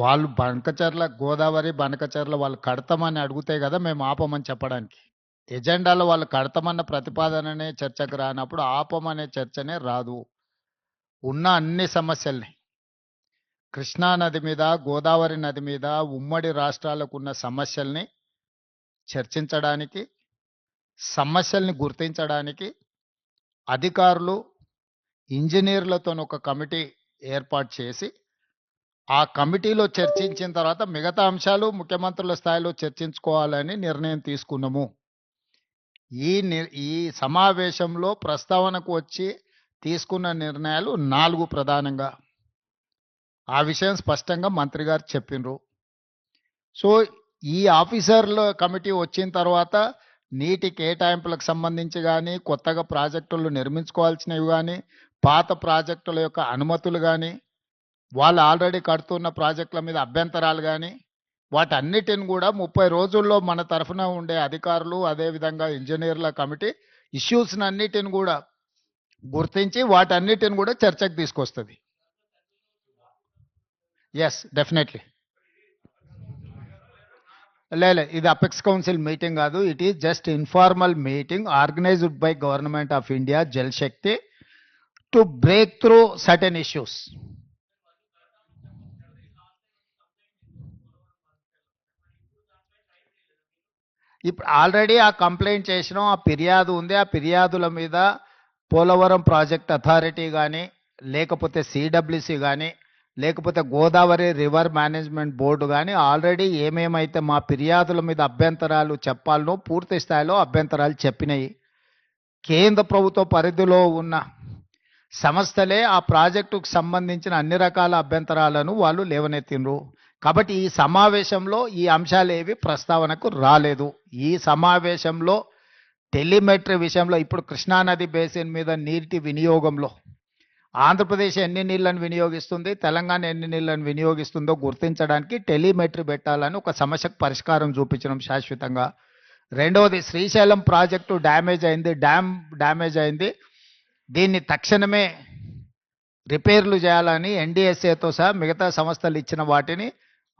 వాళ్ళు బంకచర్ల గోదావరి, బనకచర్ల వాళ్ళు కడతామని అడిగితే కదా మేము ఆపమని చెప్పడానికి. ఎజెండాలో వాళ్ళు కడతామన్న ప్రతిపాదననే చర్చకు రానప్పుడు ఆపమనే చర్చనే రాదు. ఉన్న అన్ని సమస్యల్ని కృష్ణా నది మీద, గోదావరి నది మీద ఉమ్మడి రాష్ట్రాలకు ఉన్న సమస్యల్ని చర్చించడానికి, సమస్యల్ని గుర్తించడానికి అధికారులు, ఇంజనీర్లతో ఒక కమిటీ ఏర్పాటు చేసి ఆ కమిటీలో చర్చించిన తర్వాత మిగతా అంశాలు ముఖ్యమంత్రుల స్థాయిలో చర్చించుకోవాలని నిర్ణయం తీసుకున్నాము. ఈ సమావేశంలో ప్రస్తావనకు వచ్చి తీసుకున్న నిర్ణయాలు 4 ప్రధానంగా. ఆ విషయం స్పష్టంగా మంత్రి గారు చెప్పిండ్రు. సో ఈ ఆఫీసర్ల కమిటీ వచ్చిన తర్వాత నీటి కేటాయింపులకు సంబంధించి కానీ, కొత్తగా ప్రాజెక్టులు నిర్మించుకోవాల్సినవి కానీ, పాత ప్రాజెక్టుల యొక్క అనుమతులు కానీ, వాళ్ళు ఆల్రెడీ కడుతున్న ప్రాజెక్టుల మీద అభ్యంతరాలు కానీ, వాటన్నిటిని కూడా 30 రోజుల్లో మన తరఫున ఉండే అధికారులు, అదేవిధంగా ఇంజనీర్ల కమిటీ ఇష్యూస్ని అన్నిటిని కూడా గుర్తించి వాటన్నిటిని కూడా చర్చకు తీసుకొస్తుంది. Yes, definitely. లేదు, ఇది అపెక్స్ కౌన్సిల్ మీటింగ్ కాదు. It is just informal meeting organised by government of India, Jal Shakti, to break through certain issues. ఇప్పుడు ఆల్రెడీ ఆ కంప్లైంట్ చేసినాం, ఆ ఫిర్యాదు ఉంది. ఆ ఫిర్యాదుల మీద పోలవరం ప్రాజెక్ట్ అథారిటీ కానీ, లేకపోతే సిడబ్ల్యూసి కానీ, లేకపోతే గోదావరి రివర్ మేనేజ్మెంట్ బోర్డు కానీ ఆల్రెడీ ఏమేమైతే మా ఫిర్యాదుల మీద అభ్యంతరాలు చెప్పాలనో పూర్తి స్థాయిలో అభ్యంతరాలు చెప్పినాయి. కేంద్ర ప్రభుత్వ పరిధిలో ఉన్న సంస్థలే ఆ ప్రాజెక్టుకు సంబంధించిన అన్ని రకాల అభ్యంతరాలను వాళ్ళు లేవనెత్తిండ్రు. కాబట్టి ఈ సమావేశంలో ఈ అంశాలు ఏవి ప్రస్తావనకు రాలేదు. ఈ సమావేశంలో టెలిమెట్రీ విషయంలో ఇప్పుడు కృష్ణానది బేసిన్ మీద నీటి వినియోగంలో ఆంధ్రప్రదేశ్ ఎన్ని నీళ్లను వినియోగిస్తుంది, తెలంగాణ ఎన్ని నీళ్లను వినియోగిస్తుందో గుర్తించడానికి టెలిమెట్రీ పెట్టాలని ఒక సమస్యకు పరిష్కారం చూపించడం శాశ్వతంగా. రెండవది, శ్రీశైలం ప్రాజెక్టు డ్యామేజ్ అయింది, డ్యామేజ్ అయింది, దీన్ని తక్షణమే రిపేర్లు చేయాలని ఎన్డీఎస్ఏతో సహా మిగతా సంస్థలు ఇచ్చిన వాటిని,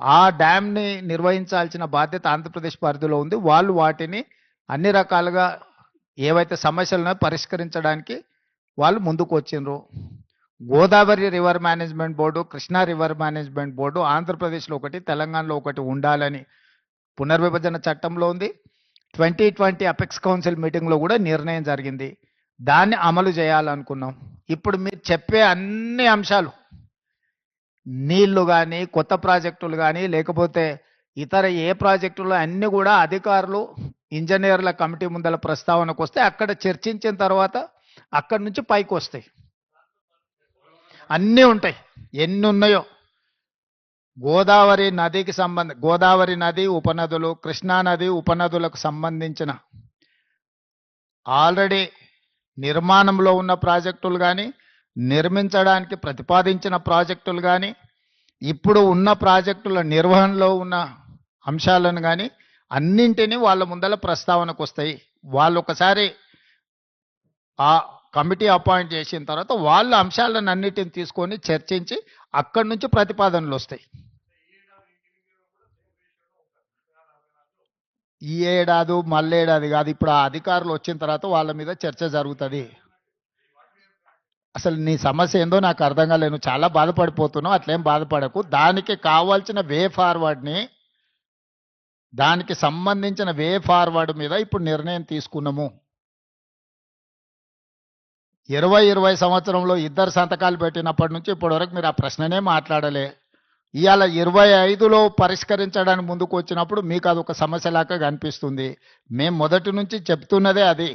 ఆ డ్యామ్ని నిర్వహించాల్సిన బాధ్యత ఆంధ్రప్రదేశ్ పరిధిలో ఉంది. వాళ్ళు వాటిని అన్ని రకాలుగా ఏవైతే సమస్యలను పరిష్కరించడానికి వాళ్ళు ముందుకు వచ్చిండ్రు. Godavari river management board, Krishna river management board ఆంధ్రప్రదేశ్లో ఒకటి, తెలంగాణలో ఒకటి ఉండాలని పునర్విభజన చట్టంలో ఉంది. 2020 అపెక్స్ కౌన్సిల్ మీటింగ్లో కూడా నిర్ణయం జరిగింది. దాన్ని అమలు చేయాలనుకున్నాం. ఇప్పుడు మీరు చెప్పే అన్ని అంశాలు, నీళ్లు కానీ, కొత్త ప్రాజెక్టులు కానీ, లేకపోతే ఇతర ఏ ప్రాజెక్టులు అన్నీ కూడా అధికారులు, ఇంజనీర్ల కమిటీ ముందల ప్రస్తావనకు వస్తే అక్కడ చర్చించిన తర్వాత అక్కడి నుంచి పైకి వస్తాయి. అన్నీ ఉంటాయి, ఎన్ని ఉన్నాయో. గోదావరి నదికి గోదావరి నది ఉపనదులు, కృష్ణానది ఉపనదులకు సంబంధించిన ఆల్రెడీ నిర్మాణంలో ఉన్న ప్రాజెక్టులు కానీ, నిర్మించడానికి ప్రతిపాదించిన ప్రాజెక్టులు కానీ, ఇప్పుడు ఉన్న ప్రాజెక్టుల నిర్వహణలో ఉన్న అంశాలను కానీ అన్నింటినీ వాళ్ళ ముందల ప్రస్తావనకు వస్తాయి. వాళ్ళు ఒకసారి ఆ కమిటీ అపాయింట్ చేసిన తర్వాత వాళ్ళ అంశాలను అన్నిటిని తీసుకొని చర్చించి అక్కడి నుంచి ప్రతిపాదనలు వస్తాయి. ఈ ఏడాది మళ్ళేడాది కాదు, ఇప్పుడు ఆ అధికారులు వచ్చిన తర్వాత వాళ్ళ మీద చర్చ జరుగుతుంది. అసలు నీ సమస్య ఏందో నాకు అర్థం కాలేదు. చాలా బాధపడిపోతున్నావు, అట్లేం బాధపడకు. దానికి కావాల్సిన వే ఫార్వర్డ్ని, దానికి సంబంధించిన వే ఫార్వర్డ్ మీద ఇప్పుడు నిర్ణయం తీసుకున్నాము. 2020 సంవత్సరంలో 2 సంతకాలు పెట్టినప్పటి నుంచి ఇప్పటి వరకు మీరు ఆ ప్రశ్ననే మాట్లాడలే. ఇవాళ 25లో పరిష్కరించడానికి ముందుకు వచ్చినప్పుడు మీకు అది ఒక సమస్యలాగా కనిపిస్తుంది. మేము మొదటి నుంచి చెప్తున్నదే అది.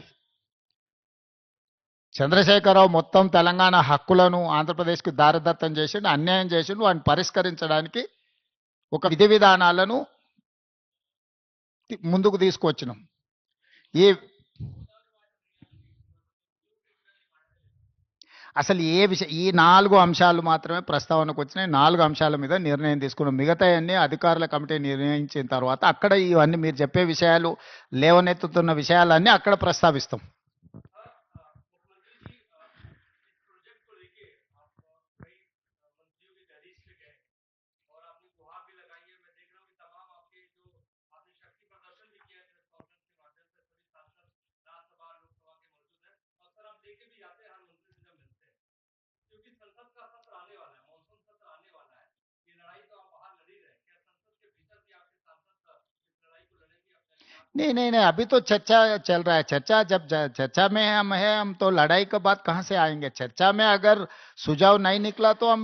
చంద్రశేఖరరావు మొత్తం తెలంగాణ హక్కులను ఆంధ్రప్రదేశ్కి దారదత్తం చేసిండు, అన్యాయం చేసిండు. వాటిని పరిష్కరించడానికి ఒక విధి విధానాలను ముందుకు తీసుకొచ్చినాం. అసలు ఏ విషయం, ఈ 4 అంశాలు మాత్రమే ప్రస్తావనకు వచ్చినాయి. 4 అంశాల మీద నిర్ణయం తీసుకున్నాం. మిగతా అన్ని అధికారుల కమిటీ నిర్ణయించిన తర్వాత అక్కడ ఇవన్నీ మీరు చెప్పే విషయాలు, లేవనెత్తుతున్న విషయాలన్నీ అక్కడ ప్రస్తావిస్తాం. क्योंकि संसद का सत्र आने वाला है, मॉनसून सत्र आने वाला है। ये लड़ाई तो आप बाहर लड़ ही रहे हैं, क्या संसद के भीतर भी आपके सांसद इस लड़ाई को लड़ेंगे अपने आप? नहीं नहीं नहीं, अभी तो चर्चा चल रहा है। चर्चा जब चर्चा में हम है, हम तो लड़ाई के बाद कहाँ से आएंगे? चर्चा में अगर सुझाव नहीं निकला तो हम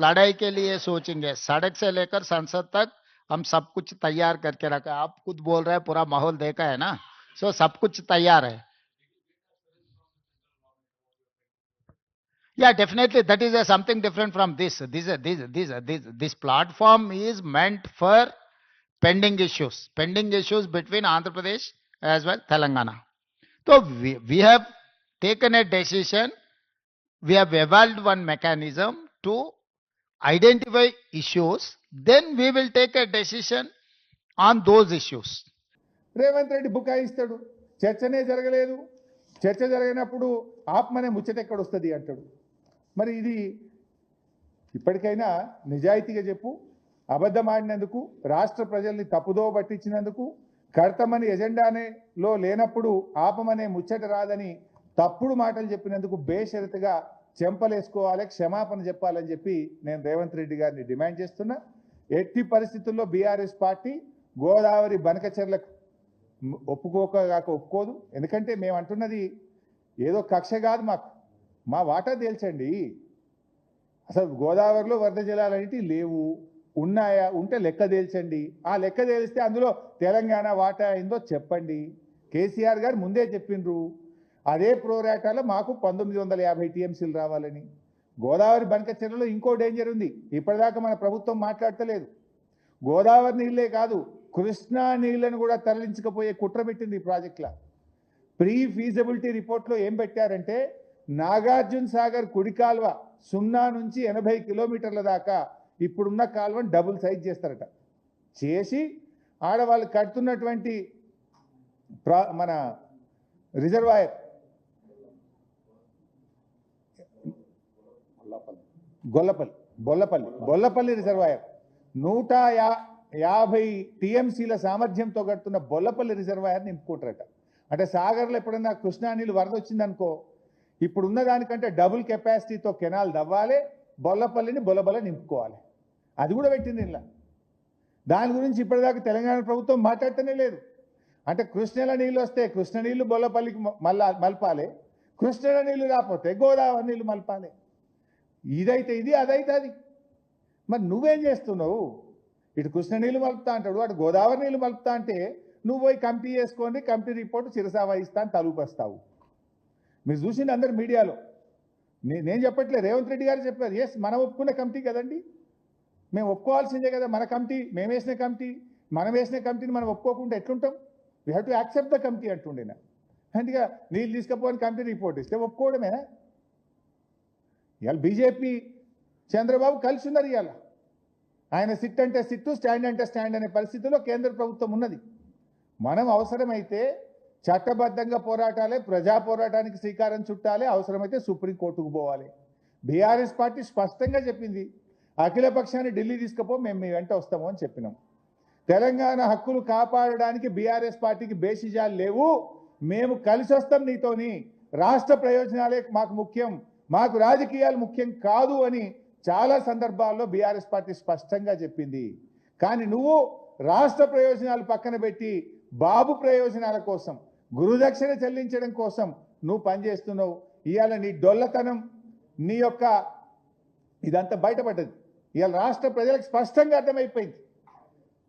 लड़ाई के लिए सोचेंगे। सड़क से लेकर संसद तक हम सब कुछ तैयार करके रखा है। आप खुद बोल रहे हैं पूरा माहौल देखा है ना, सो सब कुछ तैयार है। Yeah, definitely. That is something different from this. This platform is meant for pending issues between Andhra Pradesh as well Telangana. So we have taken a decision. We have evolved one mechanism to identify issues. Then we will take a decision on those issues. Revanth Reddy బుకాయిస్తాడు, చర్చనే జరగలేదు, చర్చ జరిగినప్పుడు ఆత్మనే ముచ్చట ఎక్కడ వస్తుంది అంటాడు. మరి ఇది ఇప్పటికైనా నిజాయితీగా చెప్పు. అబద్ధం ఆడినందుకు, రాష్ట్ర ప్రజల్ని తప్పుదో పట్టించినందుకు, కడతామని ఎజెండాలో లేనప్పుడు ఆపమనే ముచ్చట రాదని తప్పుడు మాటలు చెప్పినందుకు బేషరతుగా చెంపలేసుకోవాలి, క్షమాపణ చెప్పాలని చెప్పి నేను రేవంత్ రెడ్డి గారిని డిమాండ్ చేస్తున్నా. ఎట్టి పరిస్థితుల్లో బీఆర్ఎస్ పార్టీ గోదావరి బనకచెర్లకు ఒప్పుకోదు. ఎందుకంటే మేము అంటున్నది ఏదో కక్ష కాదు, మా వాటా తేల్చండి. అసలు గోదావరిలో వరద జలాలన్నిటి లేవు, ఉన్నాయా? ఉంటే లెక్క తేల్చండి. ఆ లెక్క తేలిస్తే అందులో తెలంగాణ వాటా అయిందో చెప్పండి. కేసీఆర్ గారు ముందే చెప్పిండ్రు అదే ప్రోరాటాలో మాకు 1950 టీఎంసీలు రావాలని. గోదావరి బనకచెర్లలో ఇంకో డేంజర్ ఉంది, ఇప్పటిదాకా మన ప్రభుత్వం మాట్లాడతలేదు. గోదావరి నీళ్ళే కాదు, కృష్ణా నీళ్లను కూడా తరలించకపోయే కుట్ర పెట్టింది ఈ ప్రాజెక్టులో. ప్రీ ఫీజిబిలిటీ రిపోర్ట్లో ఏం పెట్టారంటే నాగార్జున సాగర్ కుడి కాల్వ 0 నుంచి 80 కిలోమీటర్ల దాకా ఇప్పుడున్న కాల్వను డబుల్ సైజ్ చేస్తారట. చేసి ఆడవాళ్ళు కడుతున్నటువంటి మన రిజర్వాయర్ బొల్లపల్లి రిజర్వాయర్ 150 టీఎంసీల సామర్థ్యంతో కడుతున్న బొల్లపల్లి రిజర్వాయర్ నింపుకుంటారట. అంటే సాగర్లో ఎప్పుడన్నా కృష్ణా నీళ్ళు వరద వచ్చిందనుకో, ఇప్పుడున్న దానికంటే డబుల్ కెపాసిటీతో కెనాల్ దవ్వాలి, బొల్లపల్లిని బొల్లబల్ల నింపుకోవాలి. అది కూడా పెట్టింది ఇలా. దాని గురించి ఇప్పటిదాకా తెలంగాణ ప్రభుత్వం మాట్లాడుతూనే లేదు. అంటే కృష్ణల నీళ్ళు వస్తే కృష్ణ నీళ్లు బొల్లపల్లికి మలపాలి, కృష్ణల నీళ్లు రాకపోతే గోదావరి నీళ్లు మలపాలి. ఇదైతే ఇది, అదైతే అది. మరి నువ్వేం చేస్తున్నావు? ఇటు కృష్ణ నీళ్లు మలుపుతా అంటాడు, అటు గోదావరి నీళ్లు మలుపుతా అంటే నువ్వు పోయి కమిటీ చేసుకోండి, కమిటీ రిపోర్టు చిరసా వహిస్తా అని తలుపేస్తావు. మీరు చూసింది అందరు మీడియాలో. నేను చెప్పట్లేదు, రేవంత్ రెడ్డి గారు చెప్పారు. ఎస్, మనం ఒప్పుకున్న కమిటీ కదండి, మేము ఒప్పుకోవాల్సిందే కదా. మన కమిటీ, మేము వేసిన కమిటీ, మనం వేసిన కమిటీని మనం ఒప్పుకోకుండా ఎట్లుంటాం? We have to accept the committee అంటుండేనా. అంటే నీళ్ళు తీసుకపోని కమిటీ రిపోర్ట్ ఇస్తే ఒప్పుకోవడమేనా? ఇవాళ బీజేపీ చంద్రబాబు కలిసి ఉన్నారు. ఇవాళ ఆయన సిట్ అంటే సిట్టు, స్టాండ్ అంటే స్టాండ్ అనే పరిస్థితిలో కేంద్ర ప్రభుత్వం ఉన్నది. మనం అవసరమైతే చట్టబద్ధంగా పోరాటాలే, ప్రజా పోరాటానికి శ్రీకారం చుట్టాలి, అవసరమైతే సుప్రీంకోర్టుకు పోవాలి. బీఆర్ఎస్ పార్టీ స్పష్టంగా చెప్పింది, అఖిల పక్షాన్ని ఢిల్లీ తీసుకుపో, మేము మీ వెంట వస్తాము అని చెప్పినాం. తెలంగాణ హక్కులు కాపాడడానికి బీఆర్ఎస్ పార్టీకి బేసిజాలు లేవు, మేము కలిసి వస్తాం నీతోని, రాష్ట్ర ప్రయోజనాలే మాకు ముఖ్యం, మాకు రాజకీయాలు ముఖ్యం కాదు అని చాలా సందర్భాల్లో బీఆర్ఎస్ పార్టీ స్పష్టంగా చెప్పింది. కానీ నువ్వు రాష్ట్ర ప్రయోజనాలు పక్కన పెట్టి బాబు ప్రయోజనాల కోసం, గురుదక్షిణ చెల్లించడం కోసం నువ్వు పనిచేస్తున్నావు. ఇవాళ నీ డొల్లతనం, నీ యొక్క ఇదంతా బయటపడ్డది. ఇవాళ రాష్ట్ర ప్రజలకు స్పష్టంగా అర్థమైపోయింది.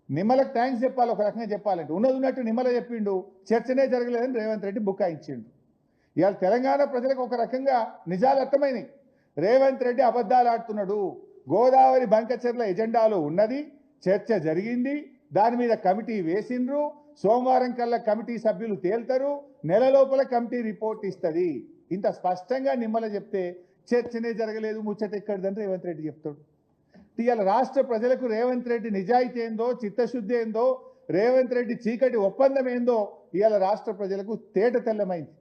నిమ్మలకు థ్యాంక్స్ చెప్పాలి, ఒక రకంగా చెప్పాలంటే. ఉన్నది ఉన్నట్టు నిమ్మల చెప్పిండు, చర్చనే జరగలేదని రేవంత్ రెడ్డి బుకాయించిండు. ఇవాళ తెలంగాణ ప్రజలకు ఒక రకంగా నిజాలు అర్థమైనాయి. రేవంత్ రెడ్డి అబద్ధాలు ఆడుతున్నాడు. గోదావరి బంకచెర్ల ఎజెండాలో ఉన్నది, చర్చ జరిగింది, దాని మీద కమిటీ వేసిండ్రు, సోమవారం కల్లా కమిటీ సభ్యులు తేల్తారు, నెల లోపల కమిటీ రిపోర్ట్ ఇస్తుంది. ఇంత స్పష్టంగా నిమ్మల చెప్తే చర్చనే జరగలేదు, ముచ్చట ఎక్కడిదని రేవంత్ రెడ్డి చెప్తాడు. ఇవాళ రాష్ట్ర ప్రజలకు రేవంత్ రెడ్డి నిజాయితీ ఏందో, చిత్తశుద్ధి ఏందో, రేవంత్ రెడ్డి చీకటి ఒప్పందం ఏందో ఇవాళ రాష్ట్ర ప్రజలకు తేట తెల్లమైంది.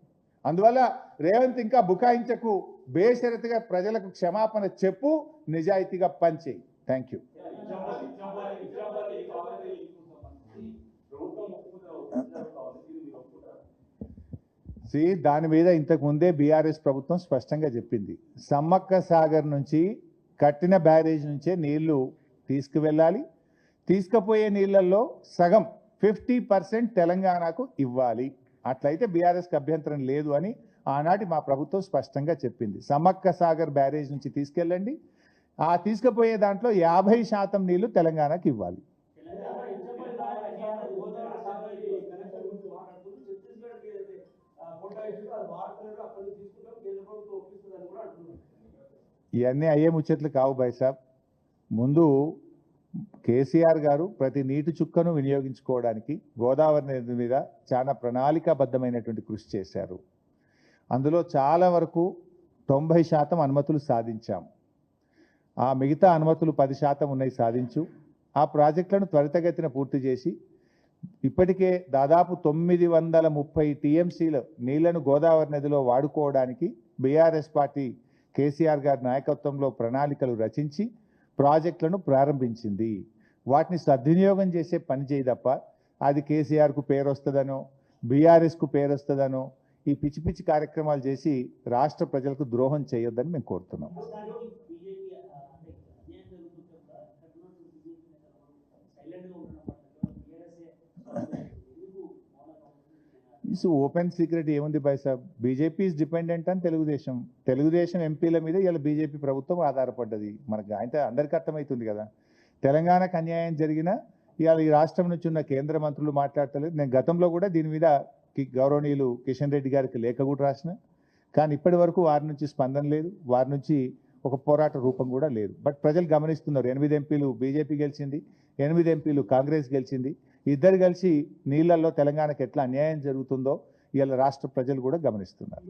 అందువల్ల రేవంత్ ఇంకా బుకాయించకు, బేషరతుగా ప్రజలకు క్షమాపణ చెప్పు, నిజాయితీగా పనిచేయి. Thank you. దాని మీద ఇంతకు ముందే బీఆర్ఎస్ ప్రభుత్వం స్పష్టంగా చెప్పింది. సమ్మక్క సాగర్ నుంచి కట్టిన బ్యారేజ్ నుంచే నీళ్లు తీసుకువెళ్ళాలి. తీసుకుపోయే నీళ్లలో సగం 50% తెలంగాణకు ఇవ్వాలి. అట్లయితే బీఆర్ఎస్కి అభ్యంతరం లేదు అని ఆనాటి మా ప్రభుత్వం స్పష్టంగా చెప్పింది. సమ్మక్క సాగర్ బ్యారేజ్ నుంచి తీసుకెళ్ళండి, ఆ తీసుకుపోయే దాంట్లో 50% నీళ్లు తెలంగాణకు ఇవ్వాలి. ఇవన్నీ అయ్యే ముచ్చట్లు కావు బైసాబ్. ముందు కేసీఆర్ గారు ప్రతి నీటి చుక్కను వినియోగించుకోవడానికి గోదావరి నది మీద చాలా ప్రణాళికాబద్ధమైనటువంటి కృషి చేశారు. అందులో చాలా వరకు 90% అనుమతులు సాధించాం. ఆ మిగతా అనుమతులు 10% ఉన్నాయి సాధించు. ఆ ప్రాజెక్టులను త్వరితగతిన పూర్తి చేసి ఇప్పటికే దాదాపు 930 టీఎంసీల నీళ్లను గోదావరి నదిలో వాడుకోవడానికి బీఆర్ఎస్ పార్టీ కేసీఆర్ గారి నాయకత్వంలో ప్రణాళికలు రచించి ప్రాజెక్టులను ప్రారంభించింది. వాటిని సద్వినియోగం చేసే పని చేయి తప్ప అది కేసీఆర్కు పేరు వస్తుందనో బీఆర్ఎస్కు పేరు వస్తుందనో ఈ పిచ్చి పిచ్చి కార్యక్రమాలు చేసి రాష్ట్ర ప్రజలకు ద్రోహం చేయొద్దని మేము కోరుతున్నాం. ఇట్స్ ఓపెన్ సీక్రెట్ ఏముంది బాయ్ సాబ్. బీజేపీ ఈజ్ డిపెండెంట్ అని తెలుగుదేశం ఎంపీల మీద ఇలా బీజేపీ ప్రభుత్వం ఆధారపడ్డది. మనకు అయితే అందరికీ అర్థమవుతుంది కదా. తెలంగాణకు అన్యాయం జరిగినా ఇవాళ ఈ రాష్ట్రం నుంచి ఉన్న కేంద్ర మంత్రులు మాట్లాడతలేదు. నేను గతంలో కూడా దీని మీద గౌరవనీయులు కిషన్ రెడ్డి గారికి లేఖ కూడా రాసిన, కానీ ఇప్పటి వరకు వారి నుంచి స్పందన లేదు, వారి నుంచి ఒక పోరాట రూపం కూడా లేదు. బట్ ప్రజలు గమనిస్తున్నారు. 8 ఎంపీలు బీజేపీ గెలిచింది, 8 ఎంపీలు కాంగ్రెస్ గెలిచింది. ఇద్దరు కలిసి నీళ్లలో తెలంగాణకు ఎట్లా అన్యాయం జరుగుతుందో ఇవాళ రాష్ట్ర ప్రజలు కూడా గమనిస్తున్నారు.